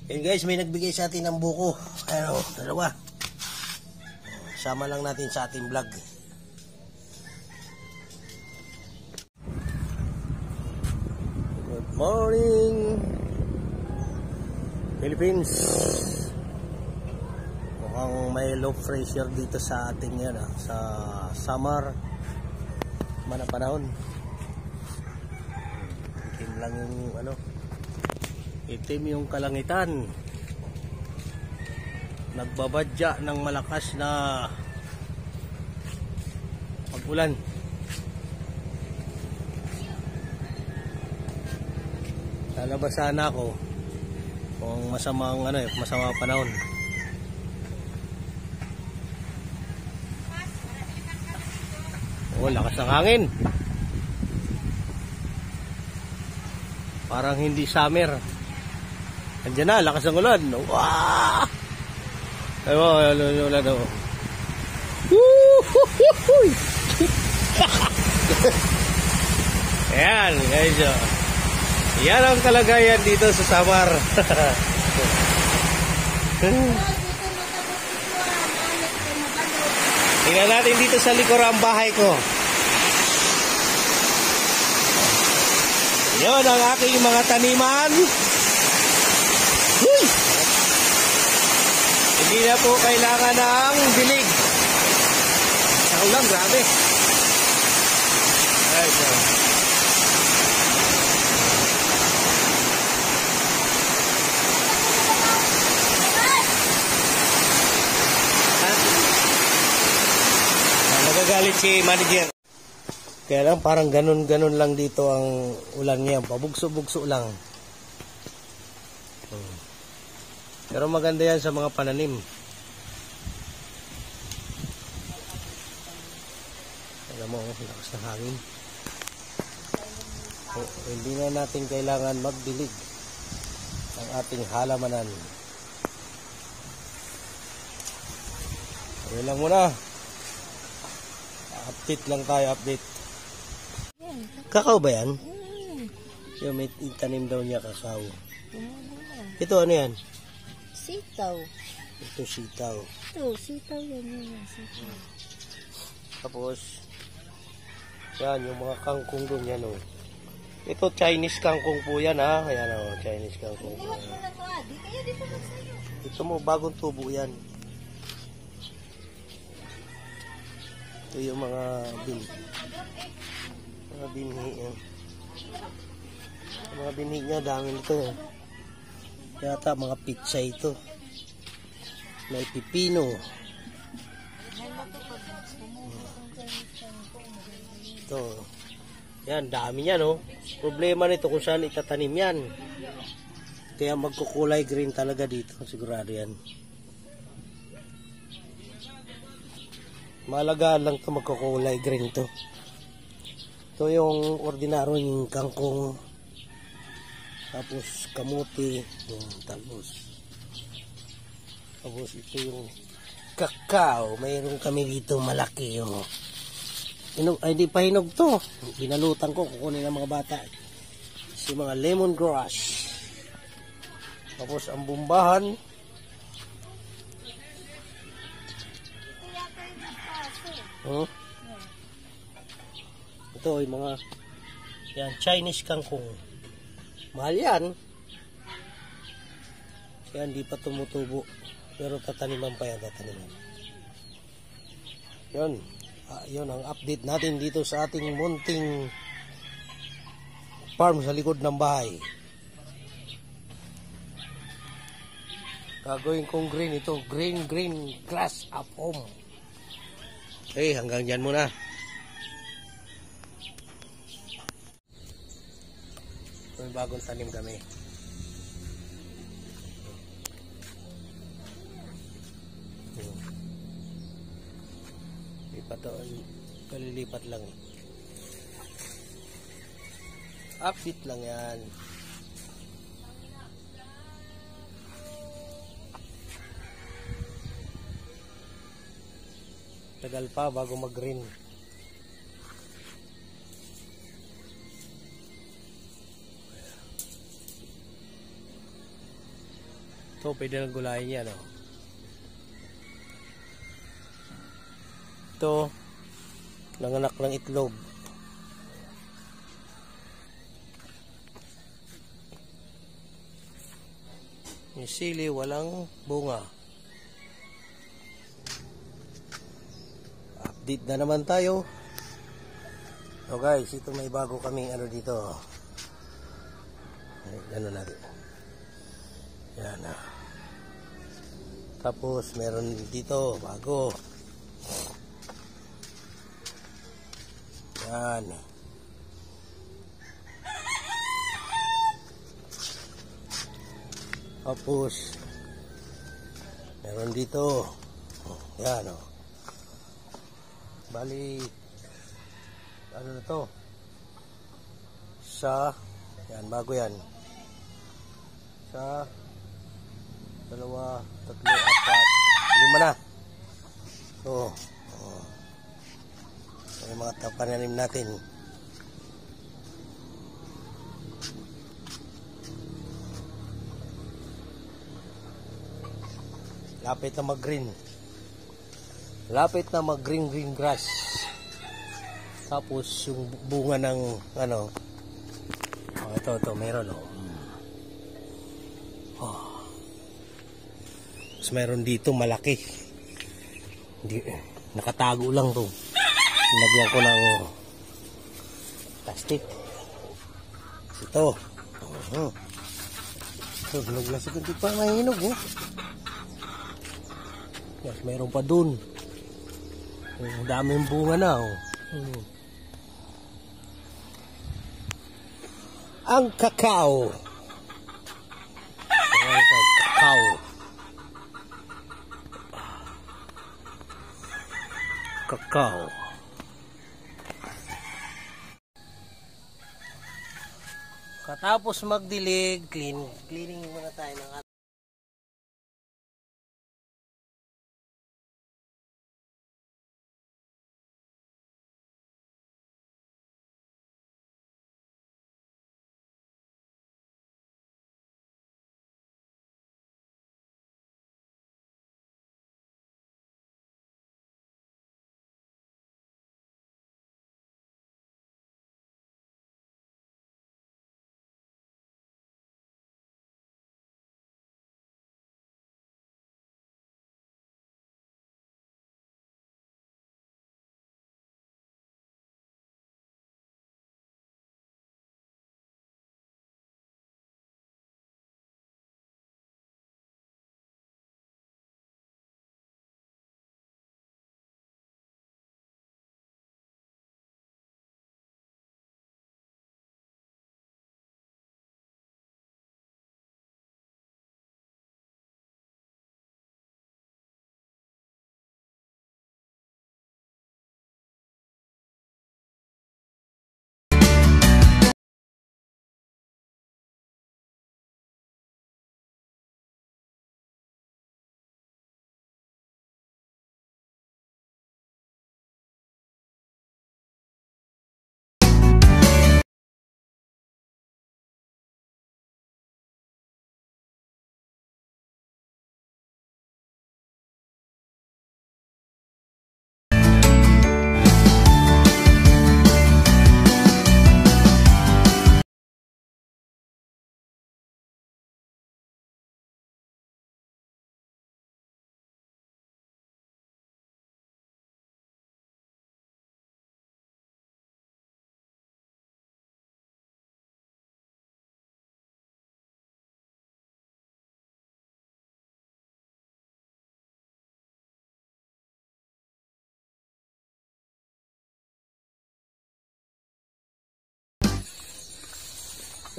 Yun guys, may nagbigay sa atin ng buko. Ano, dalawa. Sama lang natin sa ating vlog. Good morning Philippines. Mukhang may low pressure dito sa ating yan, sa summer mana panahon. Itim lang yung itim yung kalangitan. Nagbabadya ng malakas na pag-ulan. Lalabas sana ako kung masamang masama panahon. Oh, lakas ng hangin. Parang hindi summer. Andiyan na, lakas ng ulan. Wow! Ayun, ulan daw. Ayan, guys. Yan ang kalagayan dito sa Samar. Tingnan natin dito sa likuran bahay ko. Yan ang aking mga taniman. Uy! Hindi na po kailangan ng dilig. Sa ulang, grabe. Ayan, so. Nagagalit si manager. Kaya lang parang ganun-ganun lang dito ang ulan ngayon. Pabugso-bugso lang. Pero maganda yan sa mga pananim. Alam mo, lakas ng hangin. Hindi na natin kailangan magdilig ang ating halamanan. Ayun lang muna. Update lang tayo, update. Kakao ba yan? Yung may tanim daw niya kakao. Ito ano yan? Sitaw. Ito sitaw. Ito, sitaw yan yun. Sitaw. Tapos, yan, yung mga kangkong doon yan, oh. Ito, Chinese kangkong po yan, ha. Ayan, oh, Chinese kangkong po. Ito mo, bagong tubo yan. Ito yung mga binhi, yan. Mga binhi niya, dami nito. Yata mga pizza ito. May pipino. Ito. Yan, dami yan, oh. Problema nito kung saan itatanim yan. Kaya magkukulay green talaga dito. Sigurado yan. Malagaan lang ito magkukulay green to. Ito yung ordinaryo yung kangkong. Tapos kamuti, tapos ito yung kakao. Mayroon kami dito malaki yung ay di pa hinog to. Binalutan ko, kukunin ng mga bata. Si mga lemongrass. Tapos ang bumbahan. Ito yung mga yan, Chinese kangkong. Mahal yan. Kaya hindi pa tumutubo. Pero tataniman pa yan, tataniman. Yun. Yun ang update natin dito sa ating munting farm sa likod ng bahay. Gagawin kong green ito. Green grass at home. Okay, hanggang dyan muna. May bagong tanim kami. Kalilipat lang. Update lang yan. Tagal pa bago mag-green. Ito, pwede lang gulayin yan, oh. Ito, nanganak ng itlog. Yung sili, walang bunga. Update na naman tayo. So guys, ito may bago kaming ano dito. Ano natin. Yan ah. Tapos meron dito bago. Yan. Tapos meron dito. Yan oh. Bali ano na to? Yan, bago yan. Dalawa, tatlo, apat, 5 na. So, yung mga pananim natin. Lapit na mag-green. Lapit na mag-green grass. Tapos yung bunga ng ano. Oh, ito meron oh. Tapos meron dito malaki. Hindi, nakatago lang to. Nilagyan ko ng plastic. Ito. Ito, naglasig hindi pa mahinog oh. Yes, meron pa dun. Ang daming bunga na oh. Ang kakao. Kakao. Katapos magdilig, cleaning muna tayo ng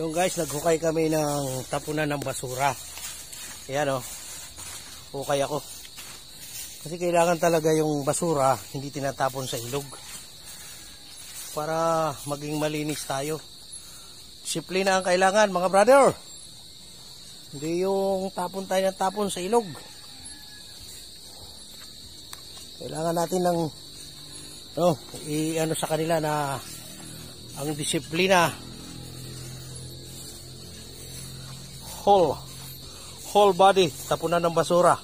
yung guys, naghukay kami ng tapunan ng basura. Ayan o. Hukay ako. Kasi kailangan talaga yung basura hindi tinatapon sa ilog. Para maging malinis tayo. Disiplina ang kailangan mga brother. Hindi yung tapon tayo ng tapon sa ilog. Kailangan natin ng i-ano sa kanila na ang disiplina. whole body, tapunan ng basura.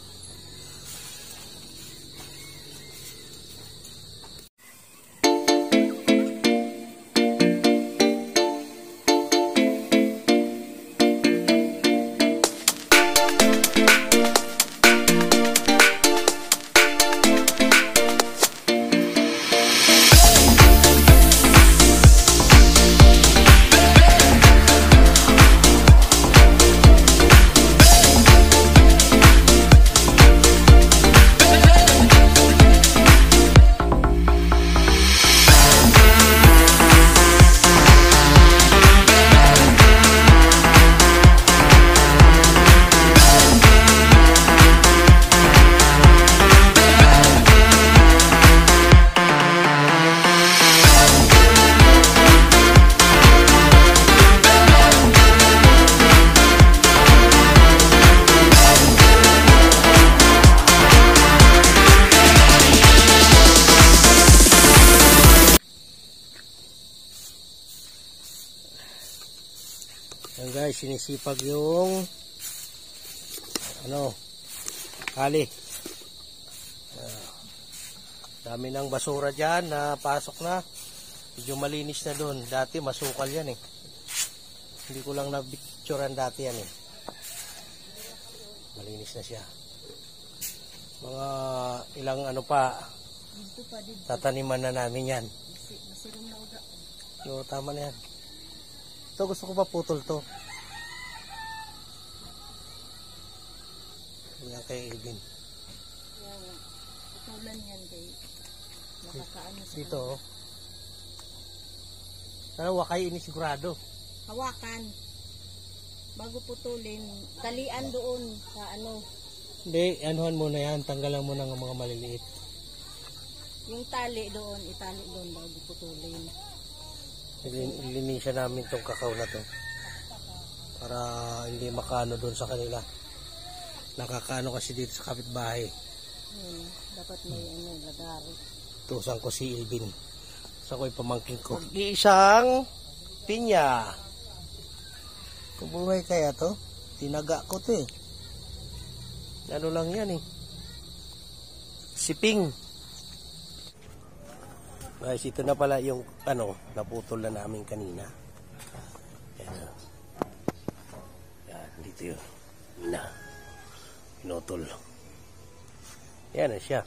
Yan guys, sinisipag yung kali. Dami ng basura dyan na pasok na. Medyo malinis na doon. Dati masukal yan eh. Hindi ko lang na-picturean dati yan eh. Malinis na siya. Mga ilang tataniman na namin yan. So, tama na yan. Ito gusto ko pa putol to. Yan kay Elvin. Putulan yan kay nakakaano sa dito oh. Pero wakay ini sigurado. hawakan. Bago putulin, talian doon sa ano. Hindi, anuhan mo na yan. Tanggalan mo ng mga maliliit. Yung tali doon, itali doon bago putulin. Linisan namin tong kakao na to para hindi makano doon sa kanila. Nakakaano kasi dito sa kapitbahay. Dapat may lagar. Tusan ko si Elvin. Sa ko'y pamangkin ko. Isang pinya. Kubuhay kaya to? Tinaga ko to eh. Ano lang yan eh. Siping. Guys, ito na pala yung naputol na namin kanina. Yan. Yan, dito yun. Pinutol. Yan na siya.